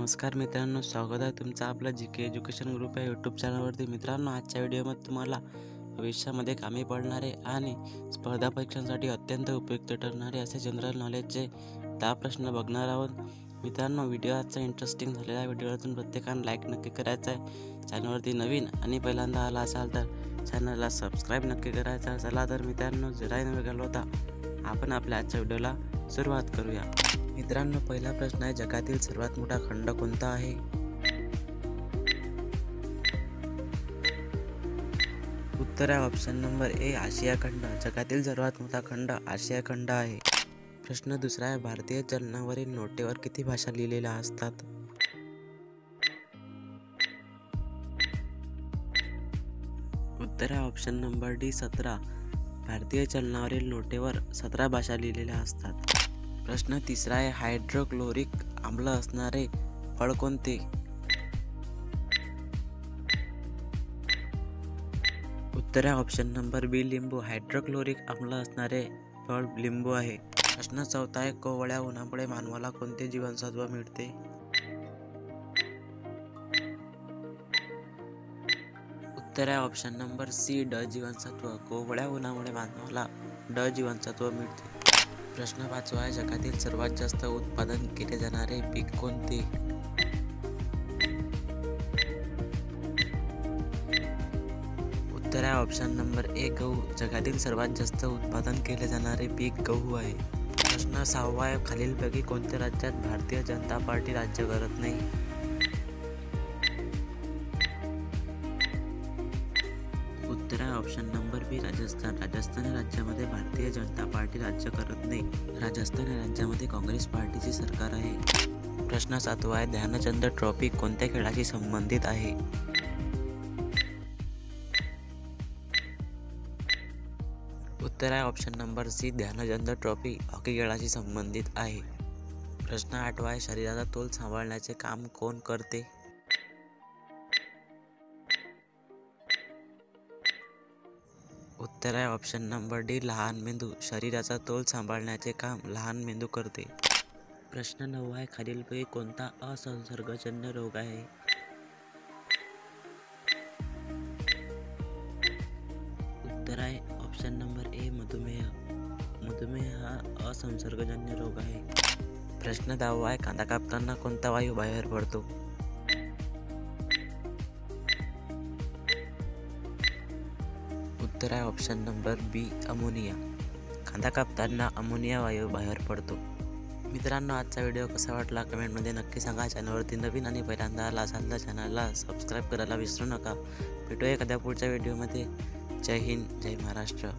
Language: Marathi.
नमस्कार मित्रांनो, स्वागत आहे तुमचं आपलं जी.के एज्युकेशन ग्रुप या यूट्यूब चॅनलवरती. मित्रांनो, आजच्या व्हिडिओमध्ये तुम्हाला भविष्यामध्ये कामी पडणारे आणि स्पर्धा परीक्षांसाठी अत्यंत उपयुक्त ठरणारे असे जनरल नॉलेजचे 10 प्रश्न बघणार आहोत. मित्रांनो, व्हिडिओ आजचा इंटरेस्टिंग झालेला व्हिडिओतून प्रत्येकानं लाईक नक्की करायचा आहे. चॅनलवरती नवीन आणि पहिल्यांदा आला असाल तर चॅनलला सबस्क्राईब नक्की करायचा. चला तर मित्रांनो, जराही न वेळ घालवता आपण आपल्या आजच्या व्हिडिओला सुरुवात करूया. मित्रांनो, पहिला प्रश्न आहे, जगातील सर्वात मोठा खंड कोणता आहे? उत्तर आहे ऑप्शन नंबर ए, आशिया खंड. जगातील सर्वात मोठा खंड आशिया खंड आहे. प्रश्न दुसरा आहे, भारतीय चलनावरील नोटेवर किती भाषा लिहिलेल्या असतात? उत्तर आहे ऑप्शन नंबर डी, 17. भारतीय चलनावरील नोटेवर 17 भाषा लिहिलेल्या असतात. प्रश्न तिसरा आहे, हायड्रोक्लोरिक आम्ल असणारे फळ कोणते? उत्तर आहे ऑप्शन नंबर बी, लिंबू. हायड्रोक्लोरिक आम्ल असणारे फळ लिंबू आहे. प्रश्न चौथा आहे, कोवळ्या उन्हामुळे मानवाला कोणते जीवनसत्व मिळते? उत्तर आहे ऑप्शन नंबर सी, ड जीवनसत्व. कोवळ्या उन्हामुळे मानवाला ड जीवनसत्व मिळते. प्रश्न पाचवा आहे, जगातील सर्वात जास्त उत्पादन केले जाणारे पीक कोणते? उत्तर आहे ऑप्शन नंबर ए, गहू. जगातील सर्वात जास्त उत्पादन केले जाणारे पीक गहू आहे. प्रश्न सहावा आहे, खालीलपैकी कोणत्या राज्यात भारतीय जनता पार्टी राज्य करत नाही? उत्तर आहे ऑप्शन नंबर बी, राजस्थान. राजस्थान या राज्यामध्ये भारतीय जनता पार्टी राज्य करत नाही. राजस्थान या राज्यामध्ये काँग्रेस पार्टीचे सरकार आहे. प्रश्न सातवा आहे, ध्यानचंद ट्रॉफी कोणत्या खेळाशी संबंधित आहे? उत्तर आहे option number C, Dhyanchand trophy hockey खेळाशी संबंधित आहे. प्रश्न आठवा आहे, शरीराचा तोल सांभाळण्याचे काम कोण करते? उत्तर आहे ऑप्शन नंबर डी, लहान मेंदू. शरीराचा तोल सांभाळण्याचे काम लहान मेंदू करते. प्रश्न 9 आहे, खालीलपैकी कोणता असंसर्गजन्य रोग आहे? उत्तर आहे ऑप्शन नंबर ए, मधुमेह. मधुमेह हा असंसर्गजन्य रोग आहे. प्रश्न 10 आहे, कांदा कापताना कोणता वायू बाहेर पडतो? उत्तर आहे ऑप्शन नंबर बी, अमोनिया. कांदा कापताना अमोनिया वायू बाहेर पडतो. मित्रांनो, आजचा व्हिडिओ कसा वाटला कमेंटमध्ये नक्की सांगा. चॅनलवरती नवीन आणि पहिल्यांदा आला असाल तर चॅनलला सबस्क्राईब करायला विसरू नका. भेटूया एखाद्या पुढच्या व्हिडिओमध्ये. जय हिंद, जय महाराष्ट्र.